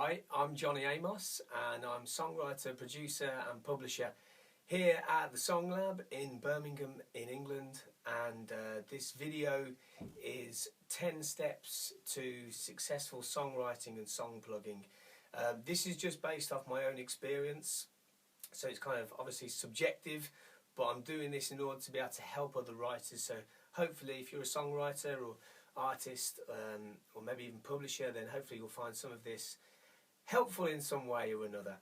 Hi, I'm Johnny Amos and I'm songwriter, producer and publisher here at the Song Lab in Birmingham in England, and this video is 10 steps to successful songwriting and song plugging. This is just based off my own experience, so it's kind of obviously subjective, but I'm doing this in order to be able to help other writers. So hopefully if you're a songwriter or artist or maybe even publisher, then hopefully you'll find some of this helpful in some way or another.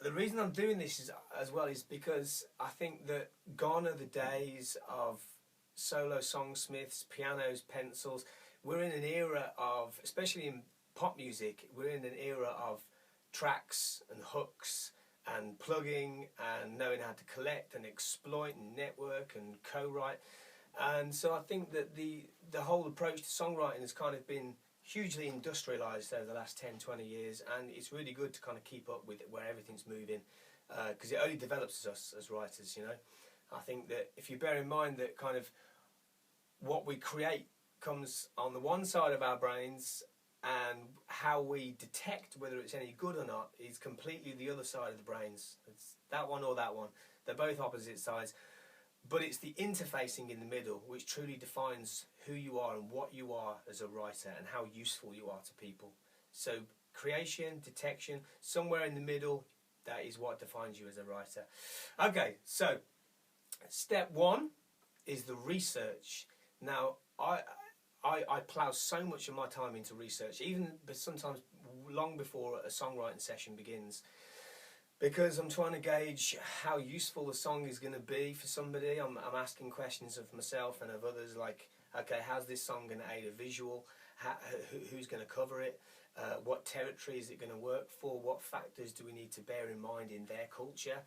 The reason I'm doing this as well is because I think that gone are the days of solo songsmiths, pianos, pencils. We're in an era of, especially in pop music, we're in an era of tracks and hooks and plugging and knowing how to collect and exploit and network and co-write. And so I think that the whole approach to songwriting has kind of been hugely industrialised over the last 10-20 years, and it's really good to kind of keep up with where everything's moving, because it only develops us as writers, you know. I think that if you bear in mind that kind of what we create comes on the one side of our brains, and how we detect whether it's any good or not is completely the other side of the brains. It's that one or that one. They're both opposite sides. But it's the interfacing in the middle which truly defines who you are and what you are as a writer and how useful you are to people. So creation, detection, somewhere in the middle, that is what defines you as a writer. Okay, so step one is the research. Now, I plough so much of my time into research, even sometimes long before a songwriting session begins, because I'm trying to gauge how useful the song is going to be for somebody. I'm asking questions of myself and of others, like, okay, how's this song going to aid a visual? Who's going to cover it? What territory is it going to work for? What factors do we need to bear in mind in their culture?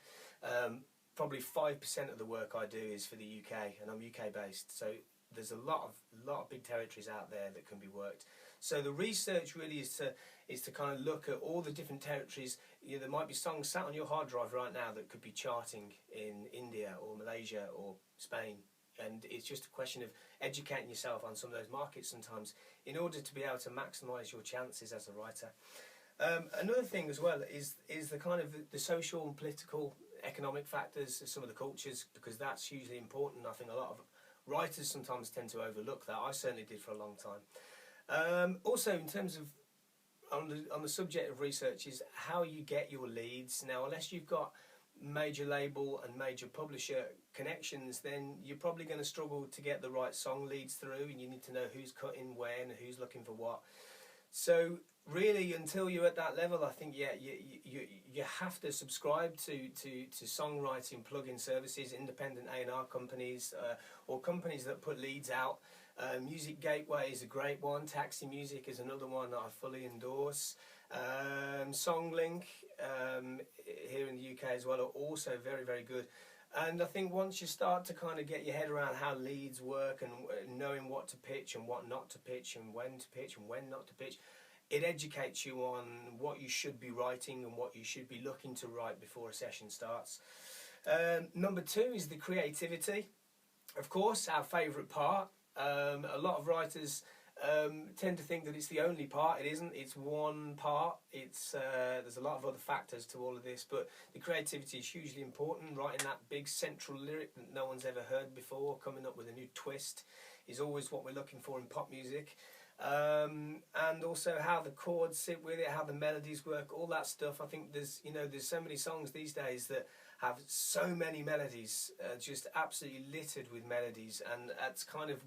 Probably 5% of the work I do is for the UK, and I'm UK based, so there's a lot of big territories out there that can be worked. So the research really is to kind of look at all the different territories. You know, there might be songs sat on your hard drive right now that could be charting in India or Malaysia or Spain, and it's just a question of educating yourself on some of those markets sometimes in order to be able to maximise your chances as a writer. Another thing as well is the kind of the social and political economic factors of some of the cultures, because that's hugely important. I think a lot of writers sometimes tend to overlook that. I certainly did for a long time. Also, in terms of on the subject of research, is how you get your leads. Now, unless you've got major label and major publisher connections, then you're probably going to struggle to get the right song leads through, and you need to know who's cutting when, who's looking for what. So really, until you're at that level, I think you have to subscribe to songwriting plugin services, independent A&R companies, or companies that put leads out. Music Gateway is a great one. Taxi Music is another one that I fully endorse. Songlink here in the UK as well are also very, very good. And I think once you start to kind of get your head around how leads work and knowing what to pitch and what not to pitch and when to pitch and when not to pitch, it educates you on what you should be writing and what you should be looking to write before a session starts. Number two is the creativity. Of course, our favourite part. A lot of writers tend to think that it's the only part. It isn't. It's one part. There's a lot of other factors to all of this, but the creativity is hugely important. Writing that big central lyric that no one's ever heard before, coming up with a new twist, is always what we're looking for in pop music. And also how the chords sit with it, how the melodies work, all that stuff. I think there's so many songs these days that have so many melodies, just absolutely littered with melodies, and that's kind of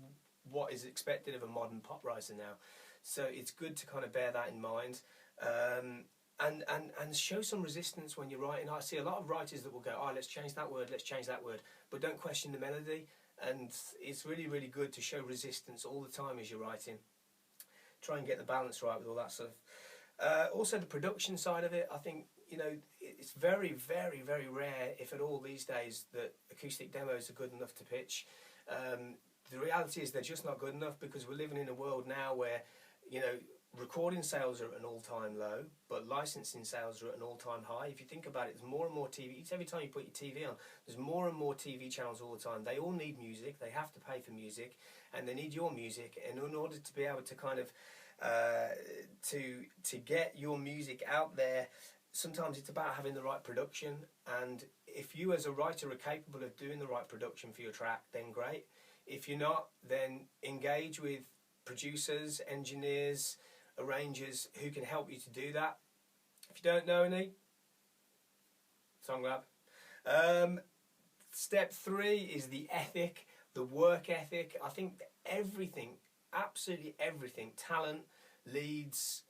what is expected of a modern pop writer now. So it's good to kind of bear that in mind, and show some resistance when you're writing. I see a lot of writers that will go, oh, let's change that word, but don't question the melody. And it's really, really good to show resistance all the time as you're writing. Try and get the balance right with all that stuff. Also the production side of it, I think, it's very, very, very rare, if at all these days, that acoustic demos are good enough to pitch. The reality is they're just not good enough, because we're living in a world now where, recording sales are at an all-time low, but licensing sales are at an all-time high. If you think about it, there's more and more TV. It's every time you put your TV on, there's more and more TV channels all the time. They all need music. They have to pay for music, and they need your music. And in order to be able to kind of to get your music out there. Sometimes it's about having the right production, and if you as a writer are capable of doing the right production for your track, then great. If you're not, then engage with producers, engineers, arrangers who can help you to do that. If you don't know any, Songlab. Step 3 is the ethic, the work ethic. I think everything, absolutely everything, talent, leads,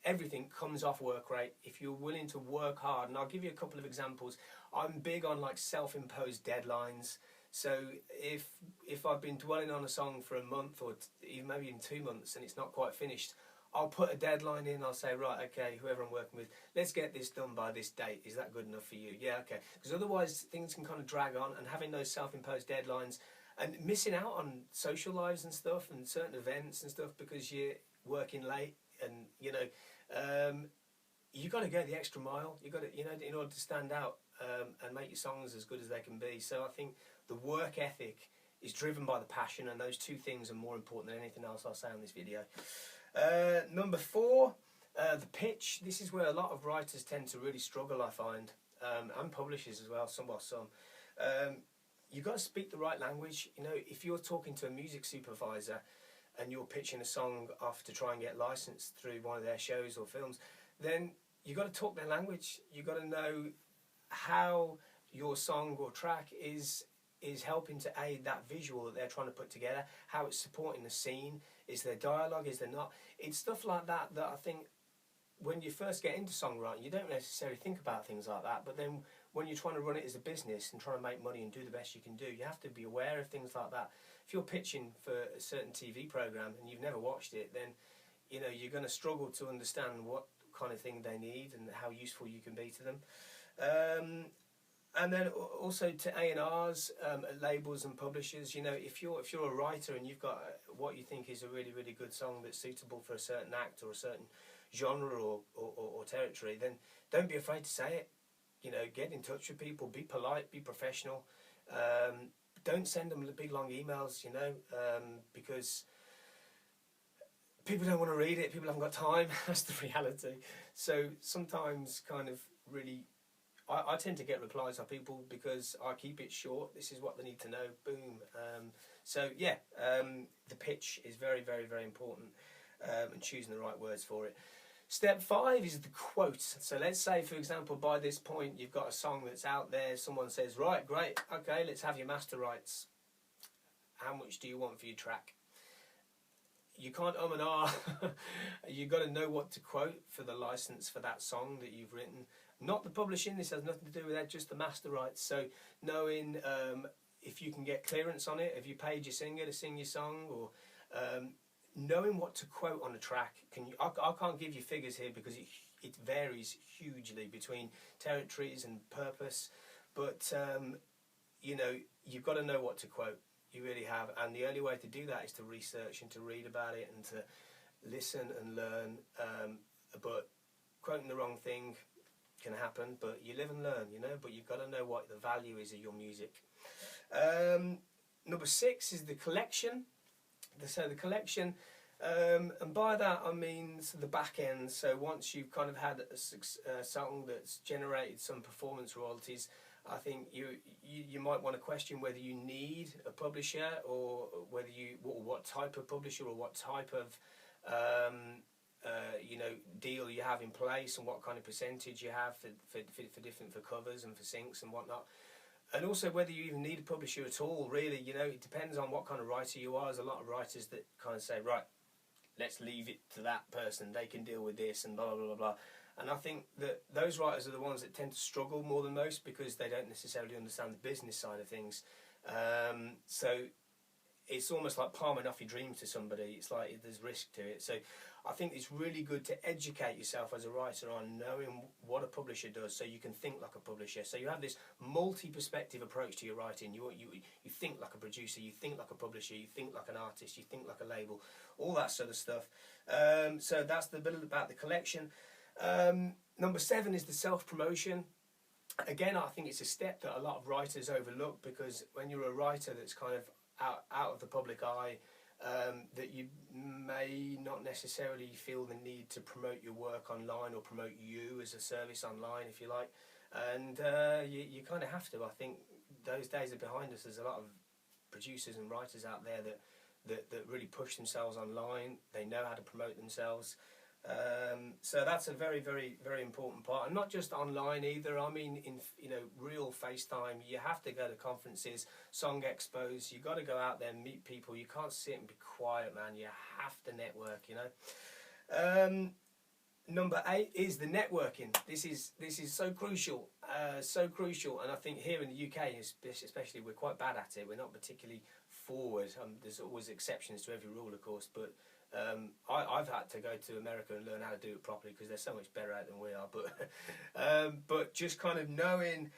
everything comes off work rate. If you're willing to work hard, and I'll give you a couple of examples. I'm big on like self-imposed deadlines. So if I've been dwelling on a song for a month or even maybe in 2 months and it's not quite finished, I'll put a deadline in. I'll say, right, okay, whoever I'm working with, let's get this done by this date. Is that good enough for you? Yeah, okay. Because otherwise things can kind of drag on, and having those self-imposed deadlines and missing out on social lives and stuff and certain events and stuff because you're working late, and you got to go the extra mile. You got to, in order to stand out and make your songs as good as they can be. So I think the work ethic is driven by the passion, and those two things are more important than anything else I'll say on this video. Number 4, the pitch. This is where a lot of writers tend to really struggle, I find, and publishers as well. Some. You've got to speak the right language. If you're talking to a music supervisor and you're pitching a song off to try and get licensed through one of their shows or films, then you've got to talk their language. You've got to know how your song or track is helping to aid that visual that they're trying to put together, how it's supporting the scene, is there dialogue, is there not? It's stuff like that that I think when you first get into songwriting, you don't necessarily think about things like that, but then when you're trying to run it as a business and trying to make money and do the best you can do, you have to be aware of things like that. If you're pitching for a certain TV program and you've never watched it, then you're going to struggle to understand what kind of thing they need and how useful you can be to them. And then also to A&Rs, labels and publishers. If you're a writer and you've got what you think is a really, really good song that's suitable for a certain act or a certain genre or territory, then don't be afraid to say it. Get in touch with people, be polite, be professional. Don't send them big long emails, because people don't want to read it, people haven't got time. That's the reality. So sometimes kind of really, I tend to get replies from people because I keep it short. This is what they need to know. Boom. So yeah, the pitch is very, very, very important, and choosing the right words for it. Step 5 is the quote. So let's say, for example, by this point you've got a song that's out there. Someone says, right, great, okay, let's have your master rights. How much do you want for your track? You can't and ah. You've got to know what to quote for the license for that song that you've written. Not the publishing, this has nothing to do with that, just the master rights. So knowing if you can get clearance on it, have you paid your singer to sing your song, or knowing what to quote on a track. I can't give you figures here because it varies hugely between territories and purpose, but you've got to know what to quote. You really have, and the only way to do that is to research and to read about it and to listen and learn. But quoting the wrong thing can happen, but you live and learn, but you've got to know what the value is of your music. Number 6 is the collection. So the collection, and by that I mean the back end. So once you've kind of had a song that's generated some performance royalties, I think you might want to question whether you need a publisher, or whether what type of publisher or what type of deal you have in place, and what kind of percentage you have for covers and for syncs and whatnot. And also whether you even need a publisher at all, really. It depends on what kind of writer you are. There's a lot of writers that kind of say, right, let's leave it to that person, they can deal with this and blah, blah, blah, blah. And I think that those writers are the ones that tend to struggle more than most because they don't necessarily understand the business side of things. So it's almost like palming off your dream to somebody. It's like there's risk to it. So I think it's really good to educate yourself as a writer on knowing what a publisher does, so you can think like a publisher. So you have this multi-perspective approach to your writing. You think like a producer, you think like a publisher, you think like an artist, you think like a label, all that sort of stuff. So that's the bit about the collection. Number 7 is the self-promotion. Again, I think it's a step that a lot of writers overlook, because when you're a writer that's kind of out of the public eye, that you may not necessarily feel the need to promote your work online or promote you as a service online, if you like. And you kind of have to. I think those days are behind us. There's a lot of producers and writers out there that really push themselves online. They know how to promote themselves. So that's a very, very, very important part, and not just online either. I mean, in real FaceTime, you have to go to conferences, song expos. You got to go out there and meet people. You can't sit and be quiet, man. You have to network. Number 8 is the networking. This is so crucial, and I think here in the UK, especially, we're quite bad at it. We're not particularly forward. There's always exceptions to every rule, of course, but I've had to go to America and learn how to do it properly because they're so much better at it than we are. But just kind of knowing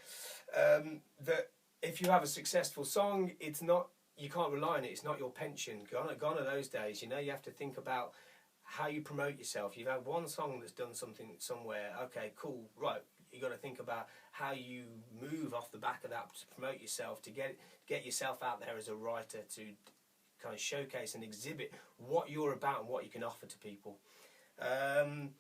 that if you have a successful song, it's not, you can't rely on it. It's not your pension. Gone are those days. You have to think about how you promote yourself. You've had one song that's done something somewhere. Okay, cool. Right. You got to think about how you move off the back of that to promote yourself, to get yourself out there as a writer, to kind of showcase and exhibit what you're about and what you can offer to people. And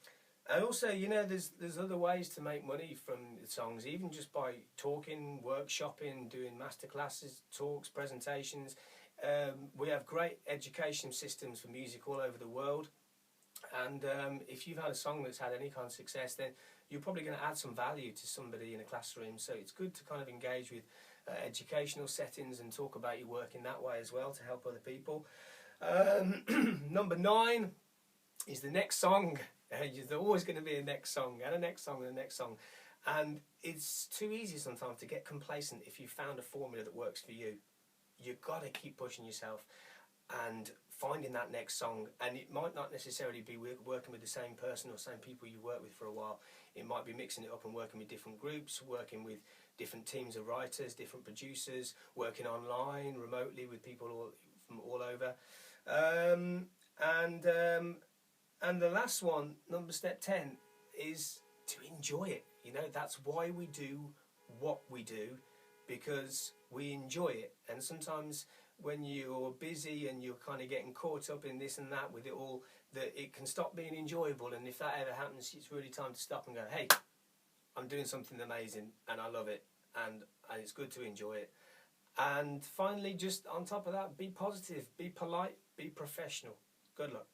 also, there's other ways to make money from the songs, even just by talking, workshopping, doing masterclasses, talks, presentations. We have great education systems for music all over the world. And if you've had a song that's had any kind of success, then you're probably going to add some value to somebody in a classroom. So it's good to kind of engage with educational settings and talk about your work in that way as well to help other people. Number 9 is the next song. There's always going to be a next song and a next song and a next song. And it's too easy sometimes to get complacent if you found a formula that works for you. You've got to keep pushing yourself and finding that next song, and it might not necessarily be working with the same person or same people you worked with for a while. It might be mixing it up and working with different groups, working with different teams of writers, different producers, working online, remotely with people from all over. And the last one, step 10, is to enjoy it. That's why we do what we do, because we enjoy it. And sometimes when you're busy and you're kind of getting caught up in this and that with it all, that it can stop being enjoyable. And if that ever happens, it's really time to stop and go, hey, I'm doing something amazing and I love it, and it's good to enjoy it. And finally, just on top of that, be positive, be polite, be professional. Good luck.